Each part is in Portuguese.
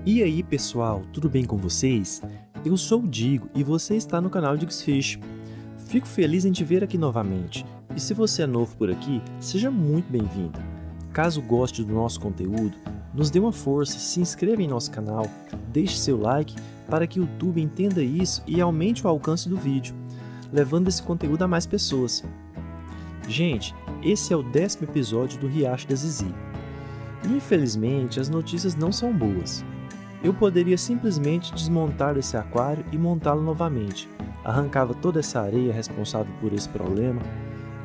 E aí pessoal, tudo bem com vocês? Eu sou o Digo e você está no canal Digos Fish. Fico feliz em te ver aqui novamente, e se você é novo por aqui, seja muito bem-vindo. Caso goste do nosso conteúdo, nos dê uma força, se inscreva em nosso canal, deixe seu like para que o YouTube entenda isso e aumente o alcance do vídeo, levando esse conteúdo a mais pessoas. Gente, esse é o 10º episódio do Riacho da Zizi. Infelizmente, as notícias não são boas. Eu poderia simplesmente desmontar esse aquário e montá-lo novamente. Arrancava toda essa areia responsável por esse problema.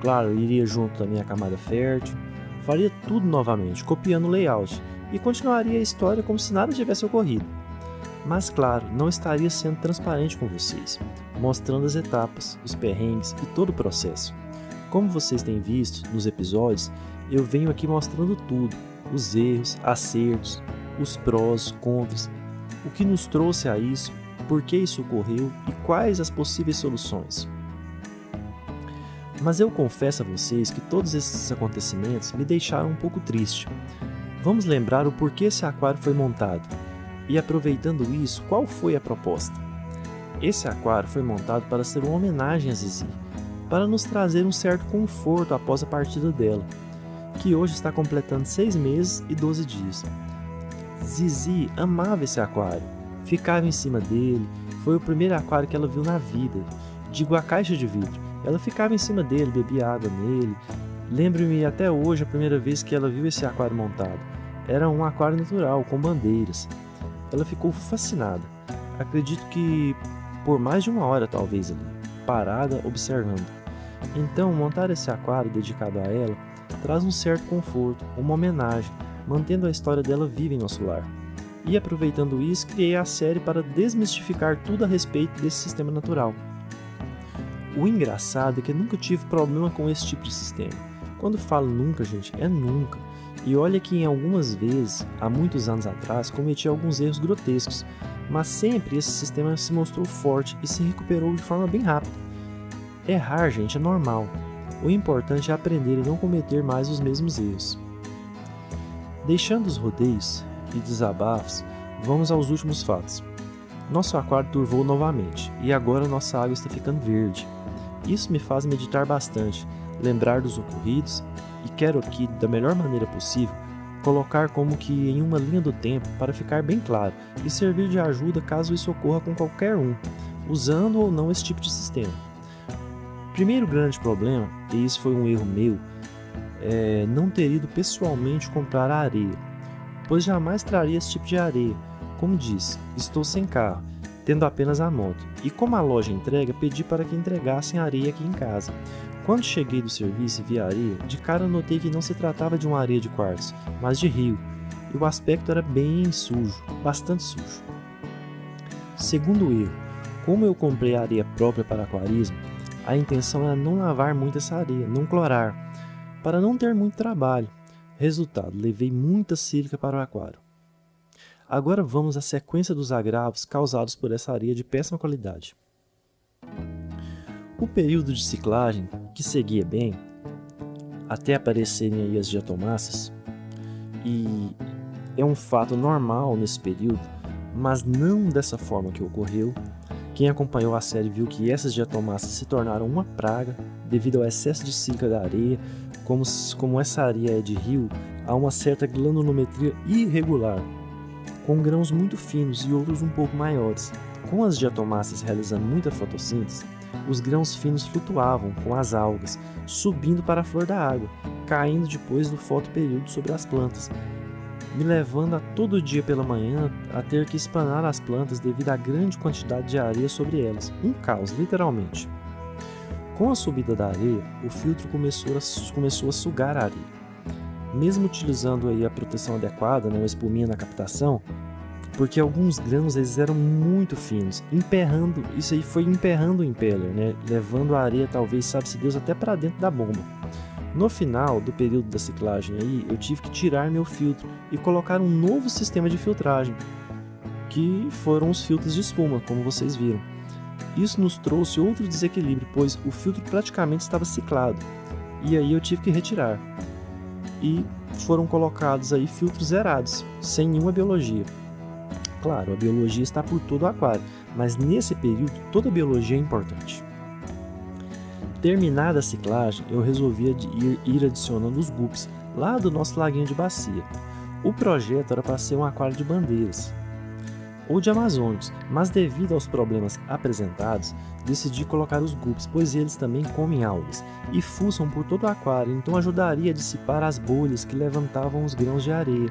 Claro, iria junto da minha camada fértil. Faria tudo novamente, copiando o layout. E continuaria a história como se nada tivesse ocorrido. Mas claro, não estaria sendo transparente com vocês, mostrando as etapas, os perrengues e todo o processo. Como vocês têm visto nos episódios, eu venho aqui mostrando tudo. Os erros, acertos, os prós, contras, o que nos trouxe a isso, por que isso ocorreu e quais as possíveis soluções. Mas eu confesso a vocês que todos esses acontecimentos me deixaram um pouco triste. Vamos lembrar o porquê esse aquário foi montado e, aproveitando isso, qual foi a proposta. Esse aquário foi montado para ser uma homenagem a Zizi, para nos trazer um certo conforto após a partida dela, que hoje está completando 6 meses e 12 dias. Zizi amava esse aquário, ficava em cima dele, foi o primeiro aquário que ela viu na vida, digo a caixa de vidro. Ela ficava em cima dele, bebia água nele. Lembro-me até hoje a primeira vez que ela viu esse aquário montado. Era um aquário natural, com bandeiras. Ela ficou fascinada, acredito que por mais de 1 hora talvez ali, parada observando. Então montar esse aquário dedicado a ela traz um certo conforto, uma homenagem, mantendo a história dela viva em nosso lar. E aproveitando isso, criei a série para desmistificar tudo a respeito desse sistema natural. O engraçado é que eu nunca tive problema com esse tipo de sistema. Quando falo nunca, gente, é nunca. E olha que em algumas vezes, há muitos anos atrás, cometi alguns erros grotescos, mas sempre esse sistema se mostrou forte e se recuperou de forma bem rápida. Errar, gente, é normal. O importante é aprender e não cometer mais os mesmos erros. Deixando os rodeios e desabafos, vamos aos últimos fatos. Nosso aquário turvou novamente, e agora nossa água está ficando verde. Isso me faz meditar bastante, lembrar dos ocorridos, e quero aqui, da melhor maneira possível, colocar como que em uma linha do tempo para ficar bem claro e servir de ajuda caso isso ocorra com qualquer um, usando ou não esse tipo de sistema. Primeiro grande problema, e isso foi um erro meu, é não ter ido pessoalmente comprar a areia, pois jamais traria esse tipo de areia. Como disse, estou sem carro, tendo apenas a moto, e como a loja entrega, pedi para que entregassem areia aqui em casa. Quando cheguei do serviço e vi a areia, de cara notei que não se tratava de uma areia de quartzo, mas de rio, e o aspecto era bem sujo, bastante sujo. Segundo erro, como eu comprei a areia própria para aquarismo, a intenção era não lavar muito essa areia, não clorar, para não ter muito trabalho. Resultado, levei muita sílica para o aquário. Agora vamos à sequência dos agravos causados por essa areia de péssima qualidade. O período de ciclagem, que seguia bem, até aparecerem aí as diatomáceas, e é um fato normal nesse período, mas não dessa forma que ocorreu. Quem acompanhou a série viu que essas diatomáceas se tornaram uma praga devido ao excesso de sílica da areia. Como essa areia é de rio, há uma certa granulometria irregular, com grãos muito finos e outros um pouco maiores. Com as diatomáceas realizando muita fotossíntese, os grãos finos flutuavam com as algas, subindo para a flor da água, caindo depois do fotoperíodo sobre as plantas, me levando a todo dia pela manhã a ter que espanar as plantas devido à grande quantidade de areia sobre elas. Um caos, literalmente. Com a subida da areia, o filtro começou a sugar a areia. Mesmo utilizando aí a proteção adequada, uma espuminha na captação, porque alguns grãos eles eram muito finos, emperrando, isso aí foi emperrando o impeller, levando a areia talvez, sabe-se Deus, até para dentro da bomba. No final do período da ciclagem aí, eu tive que tirar meu filtro e colocar um novo sistema de filtragem. que foram os filtros de espuma, como vocês viram. Isso nos trouxe outro desequilíbrio, pois o filtro praticamente estava ciclado, e aí eu tive que retirar. E foram colocados aí filtros zerados, sem nenhuma biologia. Claro, a biologia está por todo o aquário, mas nesse período toda a biologia é importante. Terminada a ciclagem, eu resolvi ir adicionando os guppies lá do nosso laguinho de bacia. O projeto era para ser um aquário de bandeiras ou de amazônicos, mas devido aos problemas apresentados, decidi colocar os guppies, pois eles também comem algas e fuçam por todo o aquário, então ajudaria a dissipar as bolhas que levantavam os grãos de areia.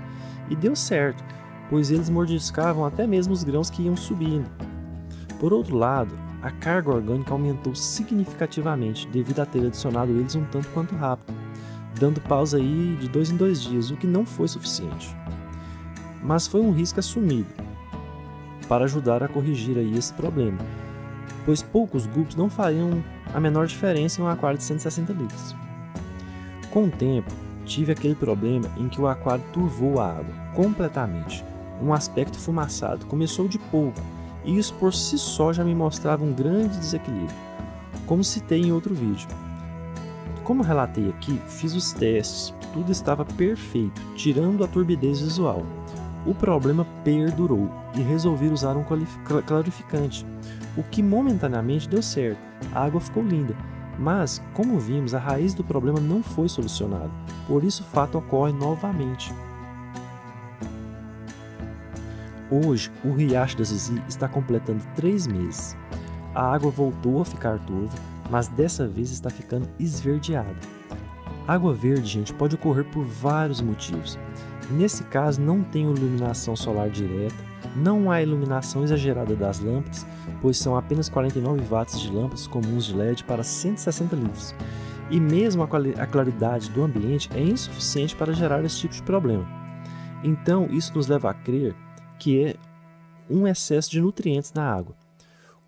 E deu certo, pois eles mordiscavam até mesmo os grãos que iam subindo. Por outro lado, a carga orgânica aumentou significativamente devido a ter adicionado eles um tanto quanto rápido, dando pausa aí de 2 em 2 dias, o que não foi suficiente. Mas foi um risco assumido para ajudar a corrigir aí esse problema, pois poucos guppies não fariam a menor diferença em um aquário de 160 litros. Com o tempo, tive aquele problema em que o aquário turvou a água completamente. Um aspecto fumaçado começou de pouco, e isso por si só já me mostrava um grande desequilíbrio, como citei em outro vídeo. Como relatei aqui, fiz os testes, tudo estava perfeito, tirando a turbidez visual. O problema perdurou e resolvi usar um clarificante, o que momentaneamente deu certo, a água ficou linda, mas, como vimos, a raiz do problema não foi solucionada, por isso o fato ocorre novamente. Hoje, o riacho da Zizi está completando 3 meses. A água voltou a ficar turva, mas dessa vez está ficando esverdeada. Água verde, gente, pode ocorrer por vários motivos. Nesse caso, não tem iluminação solar direta, não há iluminação exagerada das lâmpadas, pois são apenas 49 watts de lâmpadas comuns de LED para 160 litros. E mesmo a claridade do ambiente é insuficiente para gerar esse tipo de problema. Então, isso nos leva a crer que é um excesso de nutrientes na água.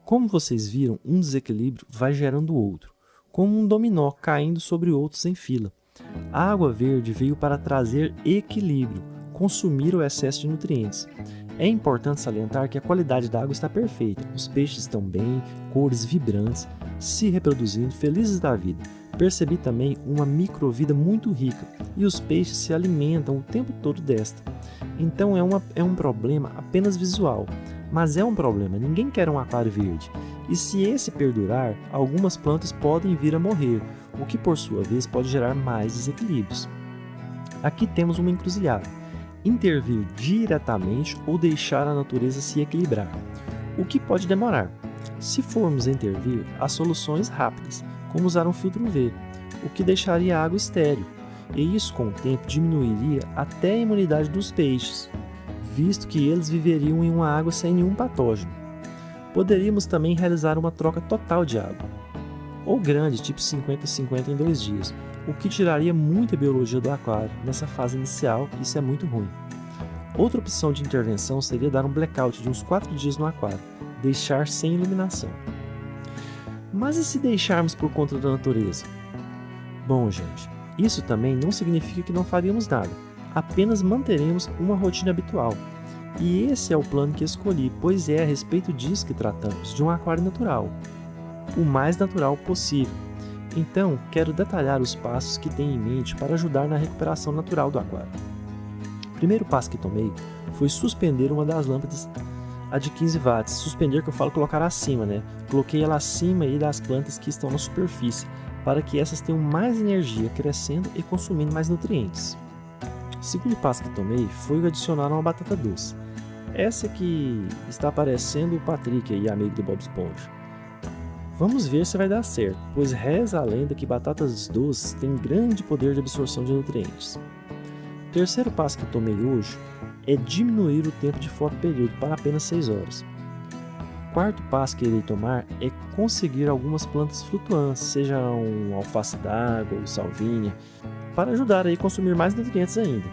Como vocês viram, um desequilíbrio vai gerando outro, como um dominó caindo sobre outros em fila. A água verde veio para trazer equilíbrio, consumir o excesso de nutrientes. É importante salientar que a qualidade da água está perfeita, os peixes estão bem, cores vibrantes, se reproduzindo, felizes da vida. Percebi também uma microvida muito rica e os peixes se alimentam o tempo todo desta. Então é um problema apenas visual, mas é um problema, ninguém quer um aquário verde. E se esse perdurar, algumas plantas podem vir a morrer, o que por sua vez pode gerar mais desequilíbrios. Aqui temos uma encruzilhada: intervir diretamente ou deixar a natureza se equilibrar, o que pode demorar. Se formos intervir, há soluções rápidas, como usar um filtro UV, o que deixaria a água estéril, e isso com o tempo diminuiria até a imunidade dos peixes, visto que eles viveriam em uma água sem nenhum patógeno. Poderíamos também realizar uma troca total de água, ou grande, tipo 50-50 em 2 dias, o que tiraria muita biologia do aquário nessa fase inicial, isso é muito ruim. Outra opção de intervenção seria dar um blackout de uns 4 dias no aquário, deixar sem iluminação. Mas e se deixarmos por conta da natureza? Bom, gente, isso também não significa que não faríamos nada, apenas manteremos uma rotina habitual. E esse é o plano que escolhi, pois é a respeito disso que tratamos, de um aquário natural, o mais natural possível. Então, quero detalhar os passos que tenho em mente para ajudar na recuperação natural do aquário. O primeiro passo que tomei foi suspender uma das lâmpadas, a de 15 watts. Suspender, que eu falo colocar acima, né? Coloquei ela acima aí das plantas que estão na superfície, para que essas tenham mais energia, crescendo e consumindo mais nutrientes. O segundo passo que tomei foi adicionar uma batata doce. Essa que está aparecendo o Patrick aí, amigo do Bob Esponja. Vamos ver se vai dar certo, pois reza a lenda que batatas doces têm grande poder de absorção de nutrientes. O terceiro passo que tomei hoje é diminuir o tempo de fotoperíodo para apenas 6 horas. O quarto passo que irei tomar é conseguir algumas plantas flutuantes, seja um alface d'água ou salvinha, para ajudar a consumir mais nutrientes ainda.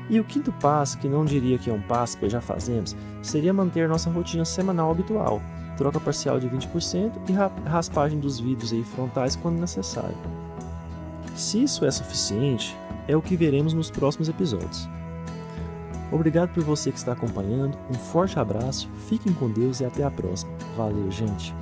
E o quinto passo, que não diria que é um passo, pois já fazemos, seria manter nossa rotina semanal habitual, troca parcial de 20% e raspagem dos vidros frontais quando necessário. Se isso é suficiente, é o que veremos nos próximos episódios. Obrigado por você que está acompanhando, um forte abraço, fiquem com Deus e até a próxima. Valeu, gente!